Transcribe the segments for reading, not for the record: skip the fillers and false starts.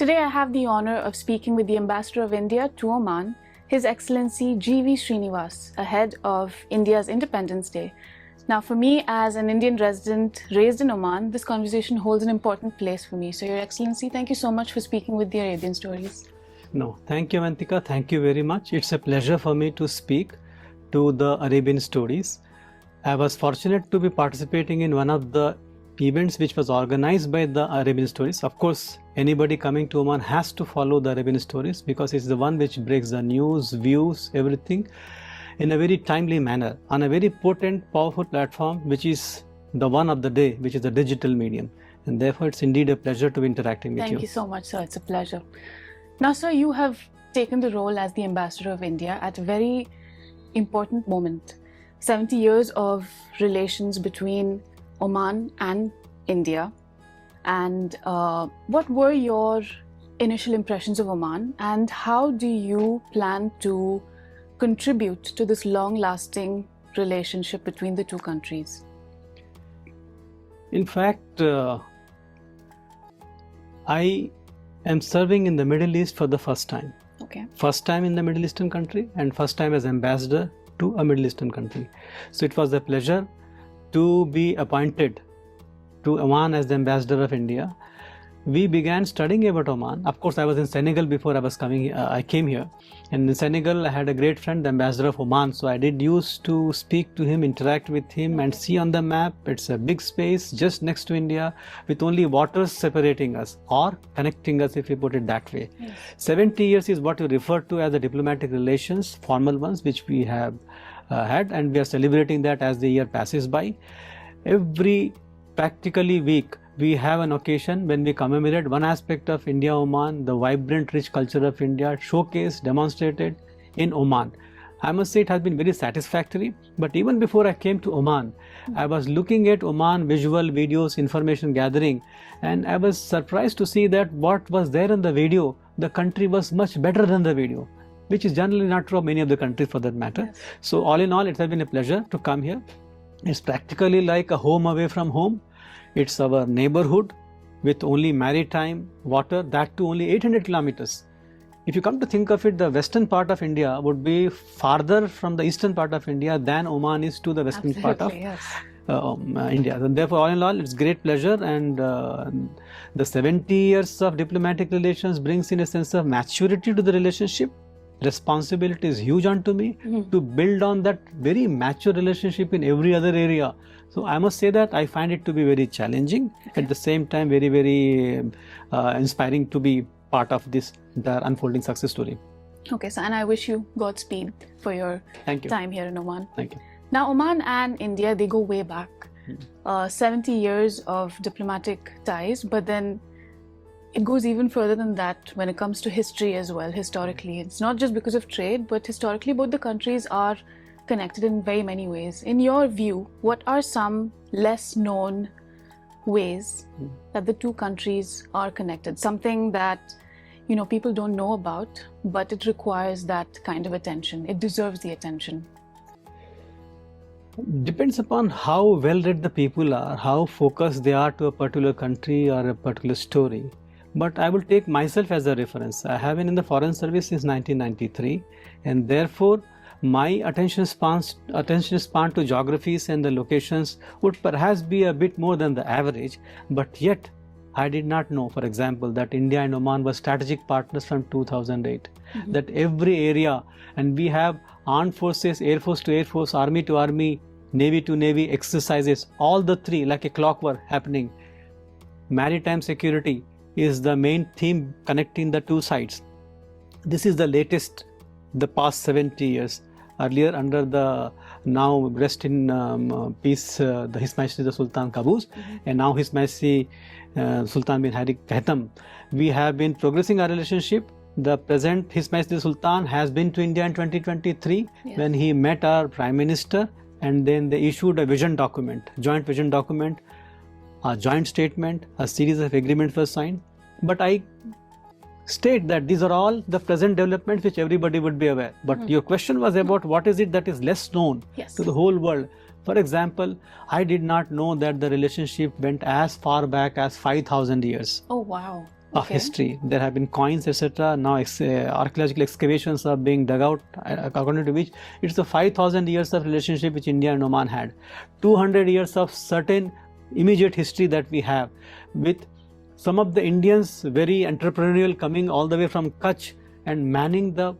Today I have the honor of speaking with the Ambassador of India to Oman, His Excellency G.V. Srinivas, ahead of India's Independence Day. Now, for me, as an Indian resident raised in Oman, this conversation holds an important place for me. So, Your Excellency, thank you so much for speaking with the Arabian Stories. No, thank you, Avantika. Thank you very much. It's a pleasure for me to speak to the Arabian Stories. I was fortunate to be participating in one of the events which was organized by the Arabian Stories. Of course, anybody coming to Oman has to follow the Arabian Stories because it's the one which breaks the news, views, everything in a very timely manner on a very potent, powerful platform, which is the one of the day, which is the digital medium. And therefore, it's indeed a pleasure to be interacting with you. Thank you so much, sir. It's a pleasure. Now, sir, you have taken the role as the Ambassador of India at a very important moment. 70 years of relations between Oman and India. And what were your initial impressions of Oman, and how do you plan to contribute to this long-lasting relationship between the two countries? In fact, I am serving in the Middle East for the first time. Okay. First time in the Middle Eastern country and first time as ambassador to a Middle Eastern country. So it was a pleasure to be appointed to Oman as the ambassador of India. We began studying about Oman. Of course, I was in Senegal before I came here. And in Senegal, I had a great friend, the ambassador of Oman. So I did used to speak to him, interact with him, and see on the map, it's a big space just next to India with only waters separating us or connecting us, if you put it that way. Yes. 70 years is what you refer to as the diplomatic relations, formal ones, which we have had, and we are celebrating that as the year passes by. Every practically week, we have an occasion when we commemorate one aspect of India-Oman, the vibrant, rich culture of India, showcased, demonstrated in Oman. I must say it has been very satisfactory, but even before I came to Oman, I was looking at Oman visual videos, information gathering, and I was surprised to see that what was there in the video, the country was much better than the video, which is generally not true of many of the countries for that matter. Yes. So all in all, it has been a pleasure to come here. It's practically like a home away from home. It's our neighborhood with only maritime water, that too only 800 kilometers. If you come to think of it, the western part of India would be farther from the eastern part of India than Oman is to the western part of yes. India. And therefore, all in all, it's great pleasure, and the 70 years of diplomatic relations brings in a sense of maturity to the relationship. Responsibility is huge onto me to build on that very mature relationship in every other area. So I must say that I find it to be very challenging, at the same time very, very inspiring to be part of this entire unfolding success story. Okay, sir, and I wish you Godspeed for your Thank you. time here in Oman. Thank you. Now, Oman and India, they go way back. 70 years of diplomatic ties, but then it goes even further than that when it comes to history as well, historically. It's not just because of trade, but historically both the countries are connected in very many ways. In your view, what are some less known ways that the two countries are connected? Something that, you know, people don't know about, but it requires that kind of attention. It deserves the attention. Depends upon how well read the people are, how focused they are to a particular country or a particular story. But I will take myself as a reference. I have been in the Foreign Service since 1993, and therefore my attention span to geographies and the locations would perhaps be a bit more than the average. But yet, I did not know, for example, that India and Oman were strategic partners from 2008. That every area, and we have armed forces, air force to air force, army to army, navy to navy exercises, all the three like a clockwork happening. Maritime security is the main theme connecting the two sides. This is the latest, the past 70 years. Earlier, under the now rest in peace, His Majesty the Sultan Qaboos, and now His Majesty Sultan bin Hari Khatam, we have been progressing our relationship. The present His Majesty the Sultan has been to India in 2023 when he met our Prime Minister, and then they issued a vision document, joint vision document, a joint statement, a series of agreements were signed. But I state that these are all the present developments which everybody would be aware. But your question was about what is it that is less known to the whole world. For example, I did not know that the relationship went as far back as 5,000 years. Oh, wow. of history. There have been coins, etc. Now archaeological excavations are being dug out, according to which it's the 5,000 years of relationship which India and Oman had. 200 years of certain immediate history that we have, with some of the Indians very entrepreneurial, coming all the way from Kutch and manning the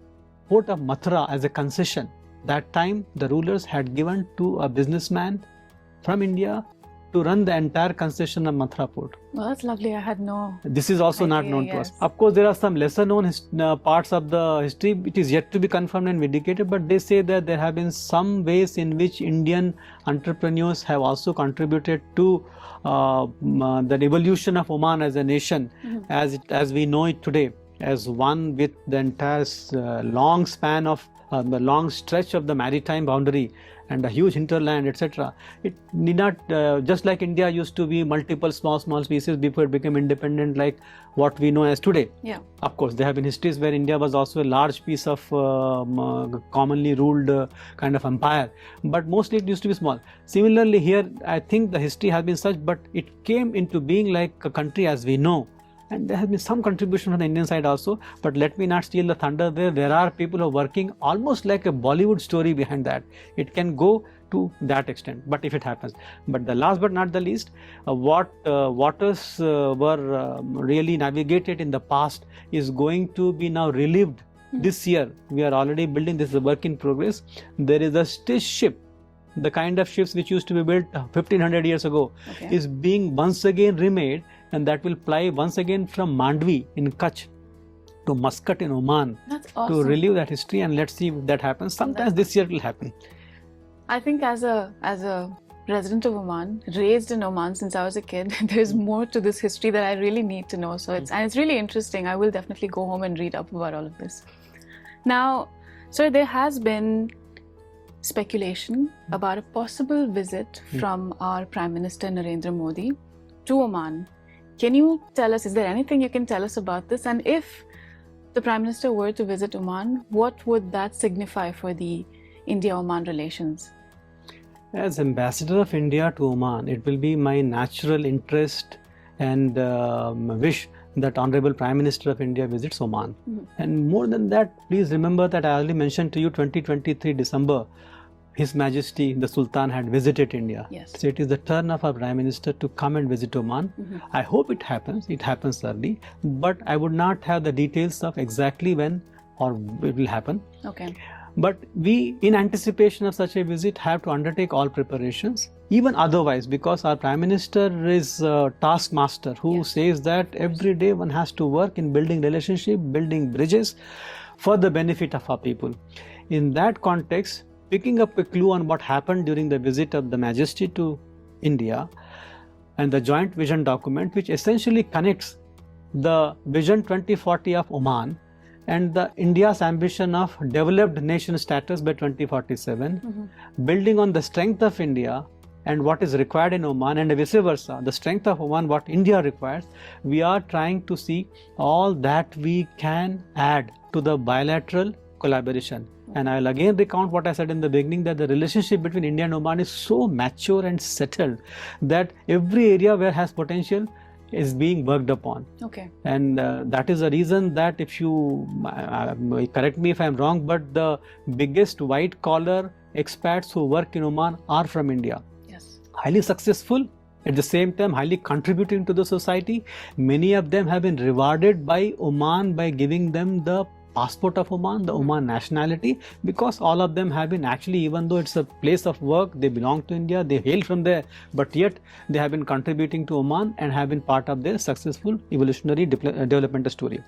port of Mathura as a concession. That time the rulers had given to a businessman from India to run the entire concession of Mathura port. Well, that's lovely. I had no This is also not idea, known to yes. us. Of course, there are some lesser known parts of the history which is yet to be confirmed and vindicated, but they say that there have been some ways in which Indian entrepreneurs have also contributed to the evolution of Oman as a nation, as we know it today, as one with the entire long span of the long stretch of the maritime boundary and a huge hinterland, etc. It need not, just like India used to be multiple small pieces before it became independent, like what we know as today. Yeah. Of course, there have been histories where India was also a large piece of commonly ruled kind of empire, but mostly it used to be small. Similarly here, I think the history has been such, but it came into being like a country as we know. And there has been some contribution from the Indian side also, but let me not steal the thunder there. There are people who are working almost like a Bollywood story behind that. It can go to that extent, but if it happens. But the last but not the least, what waters were really navigated in the past is going to be now relived this year. We are already building, this is a work in progress. There is a stitch ship, the kind of ships which used to be built 1500 years ago, is being once again remade, and that will ply once again from Mandvi in Kutch to Muscat in Oman. That's awesome. To relive that history, and let's see if that happens. Sometimes this year it will happen. I think as a resident of Oman, raised in Oman since I was a kid, there's more to this history that I really need to know. So it's really interesting. I will definitely go home and read up about all of this. Now, sir, there has been speculation about a possible visit from our Prime Minister Narendra Modi to Oman. Can you tell us, is there anything you can tell us about this? And if the Prime Minister were to visit Oman, what would that signify for the India-Oman relations? As Ambassador of India to Oman, it will be my natural interest and wish that Honorable Prime Minister of India visits Oman. And more than that, please remember that I already mentioned to you 2023 December, His Majesty the Sultan had visited India. Yes. So it is the turn of our Prime Minister to come and visit Oman. I hope it happens early, but I would not have the details of exactly when or it will happen. Okay. But we, in anticipation of such a visit, have to undertake all preparations, even otherwise, because our Prime Minister is a taskmaster who says that every day one has to work in building relationship, building bridges for the benefit of our people. In that context, picking up a clue on what happened during the visit of the Majesty to India and the joint vision document, which essentially connects the Vision 2040 of Oman and the India's ambition of developed nation status by 2047, building on the strength of India and what is required in Oman, and vice versa, the strength of Oman, what India requires. We are trying to see all that we can add to the bilateral collaboration. And I'll again recount what I said in the beginning, that the relationship between India and Oman is so mature and settled that every area where has potential is being worked upon. Okay. And that is the reason that, if you correct me if I'm wrong, but the biggest white collar expats who work in Oman are from India. Yes. Highly successful, at the same time highly contributing to the society. Many of them have been rewarded by Oman by giving them the passport of Oman, the Oman nationality, because all of them have been actually, even though it's a place of work, they belong to India, they hail from there, but yet they have been contributing to Oman and have been part of their successful evolutionary developmental story.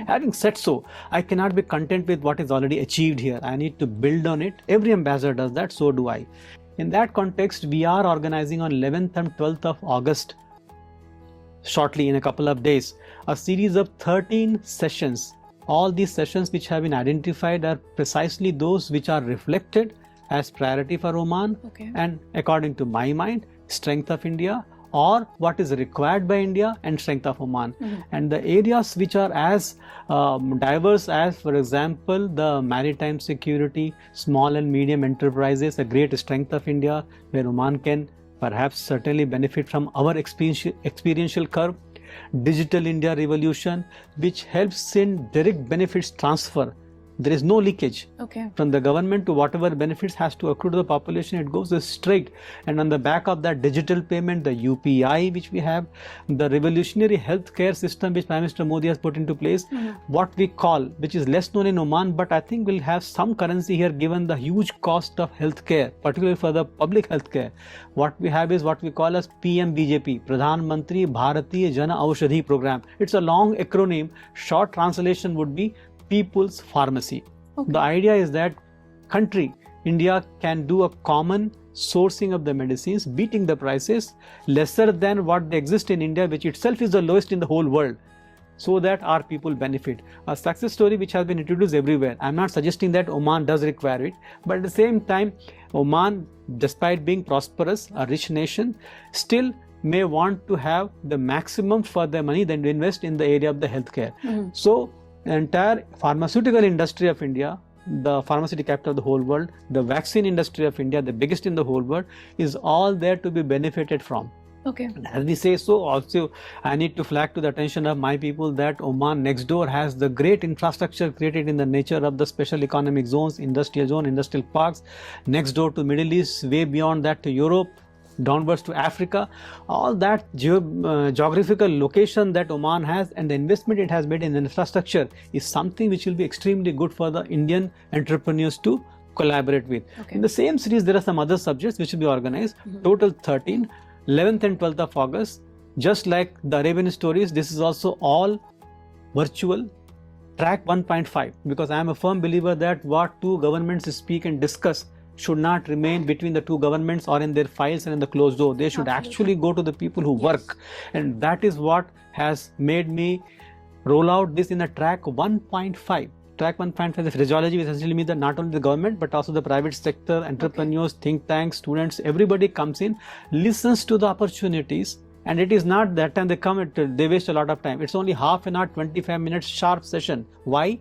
Having said so, I cannot be content with what is already achieved here. I need to build on it. Every ambassador does that, so do I. In that context, we are organizing on 11th and 12th of August, shortly in a couple of days, a series of 13 sessions. All these sessions which have been identified are precisely those which are reflected as priority for Oman, and according to my mind, strength of India, or what is required by India and strength of Oman. And the areas which are as diverse as, for example, the maritime security, small and medium enterprises, a great strength of India, where Oman can perhaps certainly benefit from our experiential curve. Digital India revolution, which helps in direct benefits transfer. There is no leakage from the government to whatever benefits has to accrue to the population. It goes straight. And on the back of that digital payment, the UPI which we have, the revolutionary healthcare system which Prime Minister Modi has put into place, what we call, which is less known in Oman, but I think will have some currency here given the huge cost of healthcare, particularly for the public healthcare. What we have is what we call as PMBJP, Pradhan Mantri Bharatiya Jana Aushadhi Program. It's a long acronym. Short translation would be People's Pharmacy. The idea is that country, India, can do a common sourcing of the medicines, beating the prices lesser than what they exist in India, which itself is the lowest in the whole world, so that our people benefit. A success story which has been introduced everywhere. I'm not suggesting that Oman does require it, but at the same time, Oman, despite being prosperous, a rich nation, still may want to have the maximum for their money than to invest in the area of the healthcare. So the entire pharmaceutical industry of India, the pharmaceutical capital of the whole world, the vaccine industry of India, the biggest in the whole world, is all there to be benefited from. And as we say, so also I need to flag to the attention of my people that Oman next door has the great infrastructure created in the nature of the special economic zones, industrial zone, industrial parks, next door to Middle East, way beyond that to Europe, downwards to Africa. All that geographical location that Oman has and the investment it has made in infrastructure is something which will be extremely good for the Indian entrepreneurs to collaborate with. In the same series, there are some other subjects which will be organized, total 13, 11th and 12th of August. Just like the Arabian Stories, this is also all virtual, track 1.5, because I am a firm believer that what two governments speak and discuss should not remain between the two governments or in their files and in the closed door. They should actually go to the people who work. And that is what has made me roll out this in a track 1.5. Track 1.5 is physiology, which essentially means that not only the government but also the private sector, entrepreneurs, think tanks, students, everybody comes in, listens to the opportunities. And it is not that time they come, they waste a lot of time. It's only half an hour, 25 minutes sharp session. Why?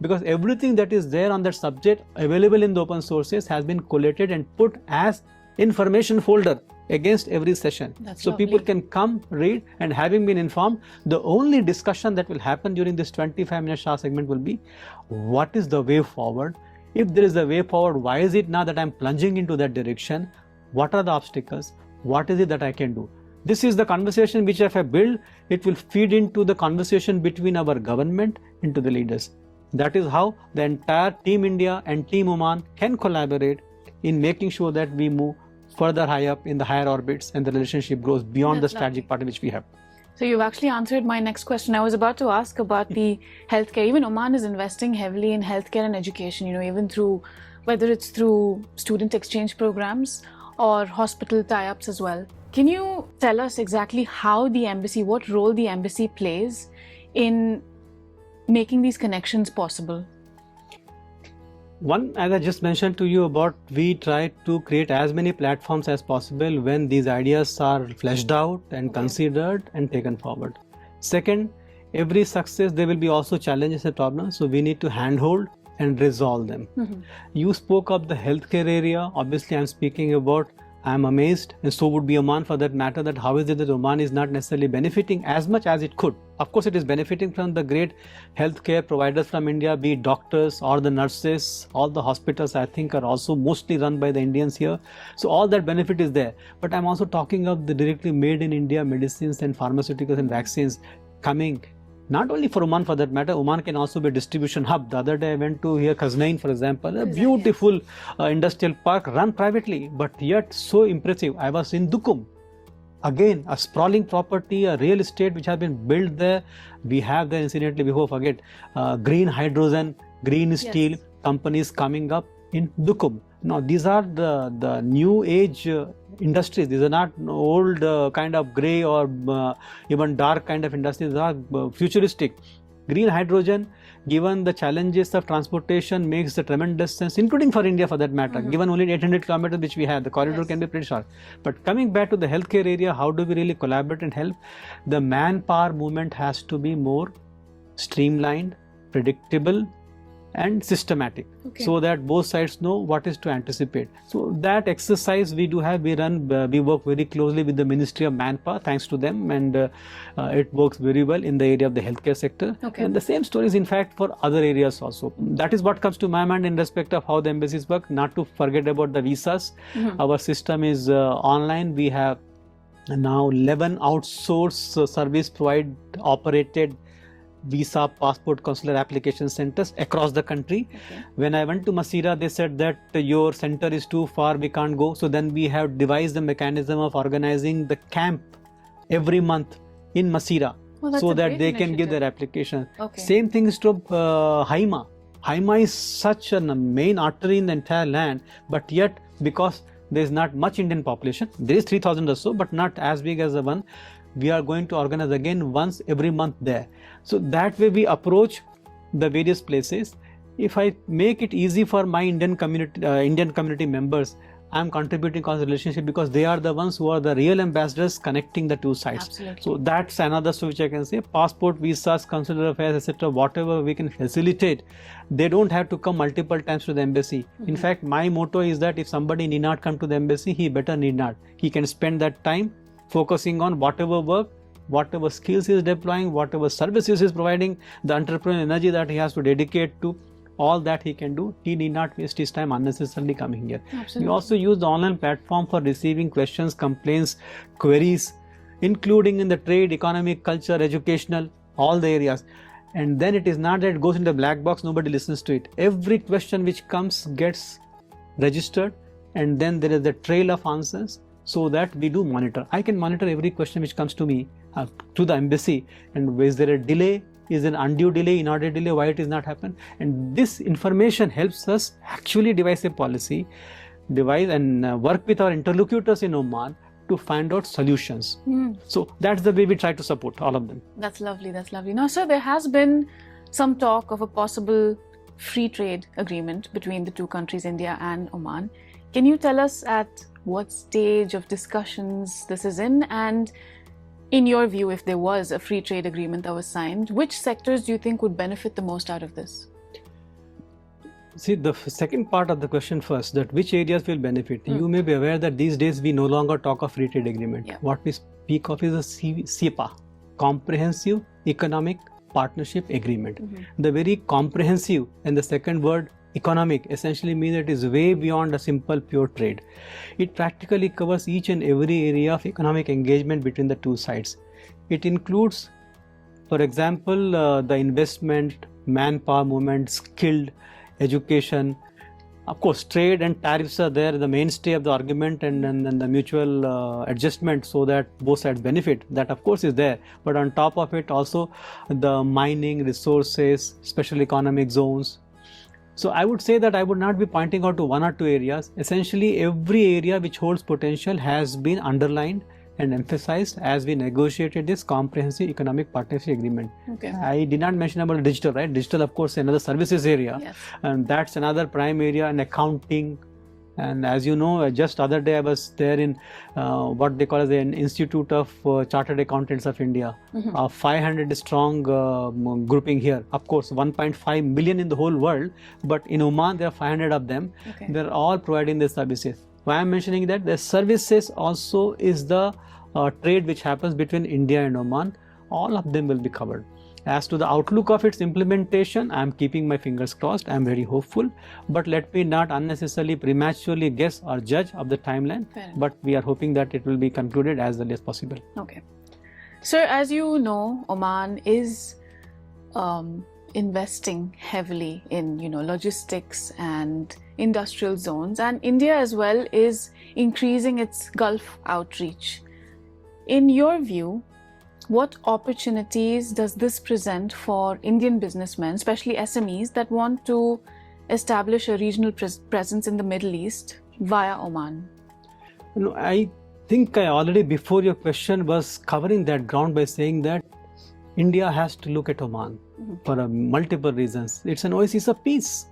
Because everything that is there on that subject available in the open sources has been collated and put as information folder against every session. So people can come, read, and having been informed, the only discussion that will happen during this 25-minute short segment will be, what is the way forward? If there is a way forward, why is it now that I'm plunging into that direction? What are the obstacles? What is it that I can do? This is the conversation which if I build, it will feed into the conversation between our government into the leaders. That is how the entire Team India and Team Oman can collaborate in making sure that we move further high up in the higher orbits and the relationship grows beyond the strategic partner which we have. So you've actually answered my next question. I was about to ask about the healthcare. Even Oman is investing heavily in healthcare and education, even through, whether it's through student exchange programs or hospital tie-ups as well. Can you tell us exactly how the embassy, what role the embassy plays in making these connections possible? One, as I just mentioned to you about, we try to create as many platforms as possible when these ideas are fleshed out and considered and taken forward. Second, every success there will be also challenges and problems, so we need to handhold and resolve them. You spoke of the healthcare area. Obviously, I'm speaking about, I'm amazed, and so would be Oman for that matter, that how is it that Oman is not necessarily benefiting as much as it could. Of course, it is benefiting from the great healthcare providers from India, be it doctors or the nurses. All the hospitals, I think, are also mostly run by the Indians here. So all that benefit is there. But I'm also talking of the directly made in India medicines and pharmaceuticals and vaccines coming. Not only for Oman for that matter, Oman can also be a distribution hub. The other day I went to here Khaznain, for example, a beautiful industrial park run privately, but yet so impressive. I was in Dukum. Again, a sprawling property, a real estate which has been built there. We have there, incidentally, before forget, green hydrogen, green steel companies coming up in Dukum. Now, these are the new age industries. These are not old kind of grey or even dark kind of industries. These are futuristic. Green hydrogen, given the challenges of transportation, makes a tremendous sense, including for India for that matter. Given only 800 kilometers which we have, the corridor can be pretty short. But coming back to the healthcare area, how do we really collaborate and help? The manpower movement has to be more streamlined, predictable, and systematic, Okay. so that both sides know what is to anticipate. So that exercise we do have, we work very closely with the Ministry of Manpower, thanks to them, and it works very well in the area of the healthcare sector. Okay. And the same story is in fact for other areas also. That is what comes to my mind in respect of how the embassies work. Not to forget about the visas. Our system is online. We have now 11 outsourced service operated visa, passport, consular application centers across the country. Okay. When I went to Masira, they said that your center is too far, we can't go. So then we have devised the mechanism of organizing the camp every month in Masira, so that they can give their application. Okay. Same thing is true Haima. Haima is such a main artery in the entire land, but yet because there is not much Indian population, there is 3,000 or so, but not as big as the one. We are going to organize again once every month there. So that way we approach the various places. If I make it easy for my Indian community members, I am contributing on the relationship, because they are the ones who are the real ambassadors connecting the two sides. Absolutely. So that's another story which I can say. Passport, visas, consular affairs, etc., whatever we can facilitate, they don't have to come multiple times to the embassy. In fact, my motto is that if somebody need not come to the embassy, he better need not. He can spend that time focusing on whatever work, whatever skills he is deploying, whatever services he is providing, the entrepreneurial energy that he has to dedicate to, all that he can do. He need not waste his time unnecessarily coming here. Absolutely. We also use the online platform for receiving questions, complaints, queries, including in the trade, economic, culture, educational, all the areas. And then it is not that it goes in the black box, nobody listens to it. Every question which comes gets registered, and then there is a trail of answers, so that we do monitor. I can monitor every question which comes to me, to the embassy, and is there a delay, is an undue delay, inordinate delay, why it is not happened. And this information helps us actually devise a policy, and work with our interlocutors in Oman to find out solutions. So that's the way we try to support all of them. That's lovely, that's lovely. Now sir, there has been some talk of a possible free trade agreement between the two countries, India and Oman. Can you tell us at what stage of discussions this is in, and in your view, if there was a free trade agreement that was signed, which sectors do you think would benefit the most out of this? See, the second part of the question first, that which areas will benefit. You may be aware that these days we no longer talk of free trade agreement. Yeah. What we speak of is a CEPA, Comprehensive Economic Partnership Agreement. The very comprehensive, and the second word economic, essentially means it is way beyond a simple pure trade. It practically covers each and every area of economic engagement between the two sides. It includes, for example, the investment, manpower movement, skilled, education. Of course, trade and tariffs are there, the mainstay of the argument, and the mutual adjustment so that both sides benefit. That of course is there. But on top of it also the mining, resources, special economic zones. So I would say that I would not be pointing out to one or two areas. Essentially every area which holds potential has been underlined and emphasized as we negotiated this comprehensive economic partnership agreement. Okay. I did not mention about digital, right? Digital, of course, another services area. Yes. And that's another prime area, and accounting. And as you know, just other day I was there in what they call as an Institute of Chartered Accountants of India, a 500 strong grouping here. Of course, 1.5 million in the whole world, but in Oman there are 500 of them. Okay. They're all providing the services. Why I'm mentioning that? The services also is the trade which happens between India and Oman. All of them will be covered. As to the outlook of its implementation, I am keeping my fingers crossed. I am very hopeful, but let me not unnecessarily prematurely guess or judge of the timeline. But we are hoping that it will be concluded as early as possible. Okay. Sir, as you know, Oman is investing heavily in, logistics and industrial zones, and India as well is increasing its Gulf outreach. In your view, what opportunities does this present for Indian businessmen, especially SMEs, that want to establish a regional presence in the Middle East via Oman? I think I already before your question was covering that ground by saying that India has to look at Oman for multiple reasons. It's an oasis of peace.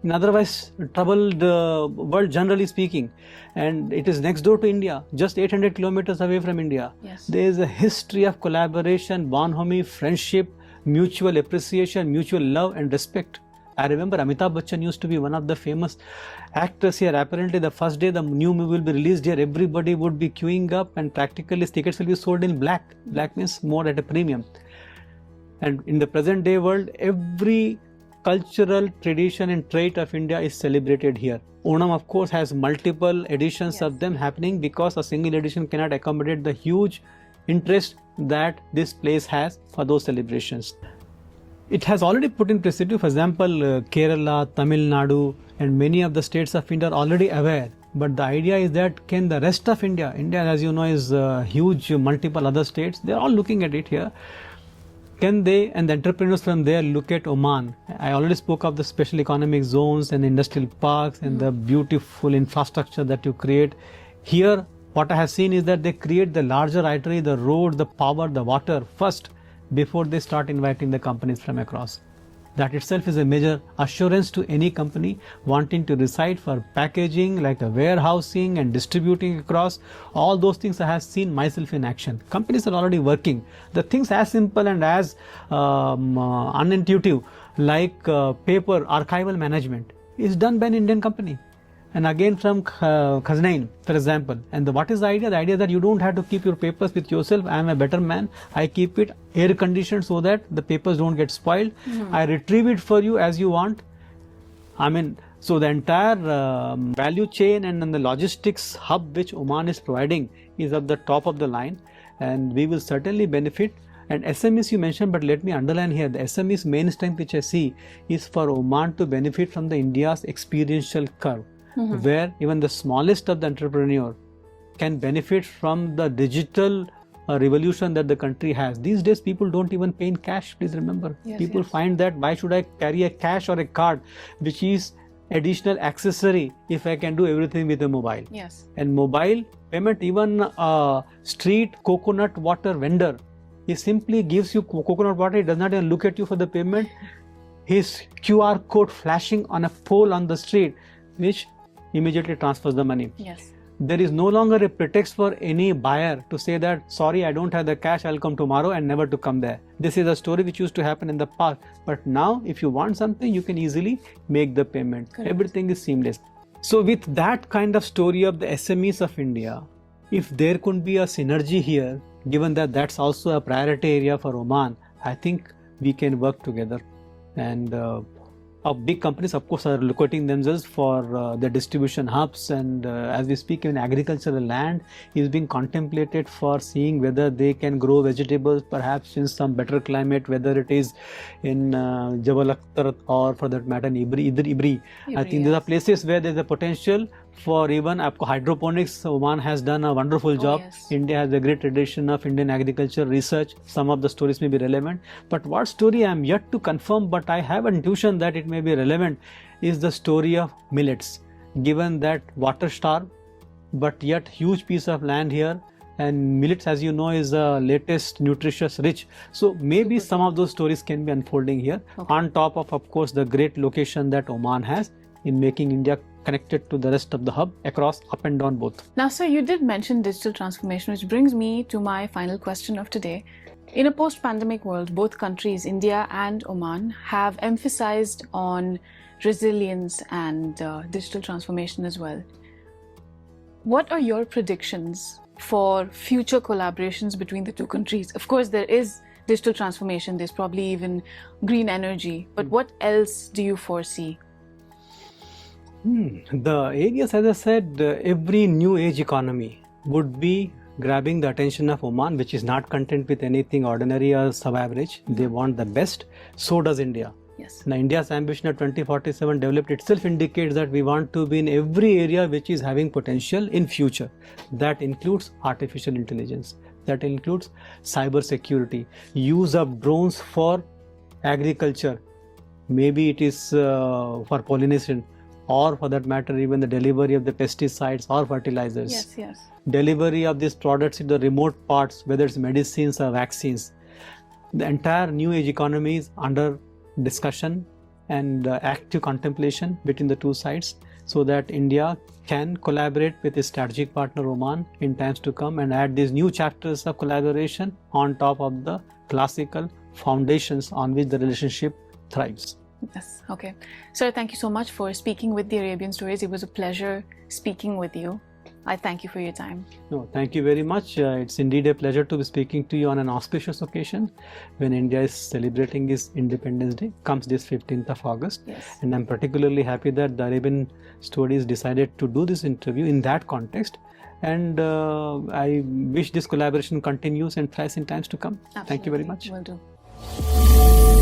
In otherwise troubled world, generally speaking, and it is next door to India, just 800 kilometers away from India. Yes. There is a history of collaboration, bonhomie, friendship, mutual appreciation, mutual love and respect. I remember Amitabh Bachchan used to be one of the famous actors here. Apparently, the first day the new movie will be released here, everybody would be queuing up and practically tickets will be sold in black. Black means more at a premium. And in the present day world, every cultural tradition and trait of India is celebrated here. Onam, of course, has multiple editions of them happening because a single edition cannot accommodate the huge interest that this place has for those celebrations. It has already put in precedent. For example, Kerala, Tamil Nadu, and many of the states of India are already aware. But the idea is that can the rest of India, as you know, is huge, multiple other states, they are all looking at it here. Can they and the entrepreneurs from there look at Oman? I already spoke of the special economic zones and industrial parks and the beautiful infrastructure that you create. Here, what I have seen is that they create the larger artery, the road, the power, the water first before they start inviting the companies from across. That itself is a major assurance to any company wanting to reside for packaging, like a warehousing and distributing across. All those things I have seen myself in action. Companies are already working. The things as simple and as unintuitive like paper archival management is done by an Indian company. And again from Khaznain, for example. And what is the idea? The idea that you don't have to keep your papers with yourself. I am a better man. I keep it air conditioned so that the papers don't get spoiled. I retrieve it for you as you want. So the entire value chain and then the logistics hub which Oman is providing is at the top of the line. And we will certainly benefit. And SMEs you mentioned, but let me underline here, the SMEs main strength which I see is for Oman to benefit from the India's experiential curve. Where even the smallest of the entrepreneur can benefit from the digital revolution that the country has. These days people don't even pay in cash, please remember. People find that why should I carry a cash or a card which is additional accessory if I can do everything with a mobile. And mobile payment, even a street coconut water vendor, he simply gives you coconut water, he does not even look at you for the payment. His QR code flashing on a pole on the street which immediately transfers the money. There is no longer a pretext for any buyer to say that, sorry, I don't have the cash, I'll come tomorrow, and never to come there. This is a story which used to happen in the past. But now, if you want something, you can easily make the payment. Everything is seamless. So with that kind of story of the SMEs of India, if there could be a synergy here, given that that's also a priority area for Oman, I think we can work together. And big companies, of course, are locating themselves for their distribution hubs, and as we speak, even agricultural land is being contemplated for seeing whether they can grow vegetables, perhaps in some better climate, whether it is in Jabal Akhtar or for that matter in Ibri. I think these are places where there is a potential for even hydroponics. Oman has done a wonderful job. India has a great tradition of Indian agriculture research. Some of the stories may be relevant, but what story I am yet to confirm, but I have an intuition that it may be relevant, is the story of millets. Given that water starved, but yet huge piece of land here, and millets, as you know, is the latest nutritious rich. So maybe some of those stories can be unfolding here, on top of course, the great location that Oman has in making India connected to the rest of the hub across, up and down both. Now, sir, you did mention digital transformation, which brings me to my final question of today. In a post-pandemic world, both countries, India and Oman, have emphasized on resilience and digital transformation as well. What are your predictions for future collaborations between the two countries? Of course, there is digital transformation, there's probably even green energy, but what else do you foresee? The areas, as I said, every new age economy would be grabbing the attention of Oman, which is not content with anything ordinary or sub-average. They want the best. So does India. Now, India's ambition of 2047 developed itself indicates that we want to be in every area which is having potential in future. That includes artificial intelligence. That includes cyber security, use of drones for agriculture. Maybe it is for pollination, or for that matter, even the delivery of the pesticides or fertilizers. Delivery of these products in the remote parts, whether it's medicines or vaccines. The entire new age economy is under discussion and active contemplation between the two sides, so that India can collaborate with its strategic partner Oman in times to come and add these new chapters of collaboration on top of the classical foundations on which the relationship thrives. Yes. Okay. Sir, thank you so much for speaking with the Arabian Stories. It was a pleasure speaking with you. I thank you for your time. No, thank you very much. It's indeed a pleasure to be speaking to you on an auspicious occasion when India is celebrating its Independence Day, comes this 15th of August. Yes. And I'm particularly happy that the Arabian Stories decided to do this interview in that context. And I wish this collaboration continues and thrives in times to come. Absolutely. Thank you very much. Will do.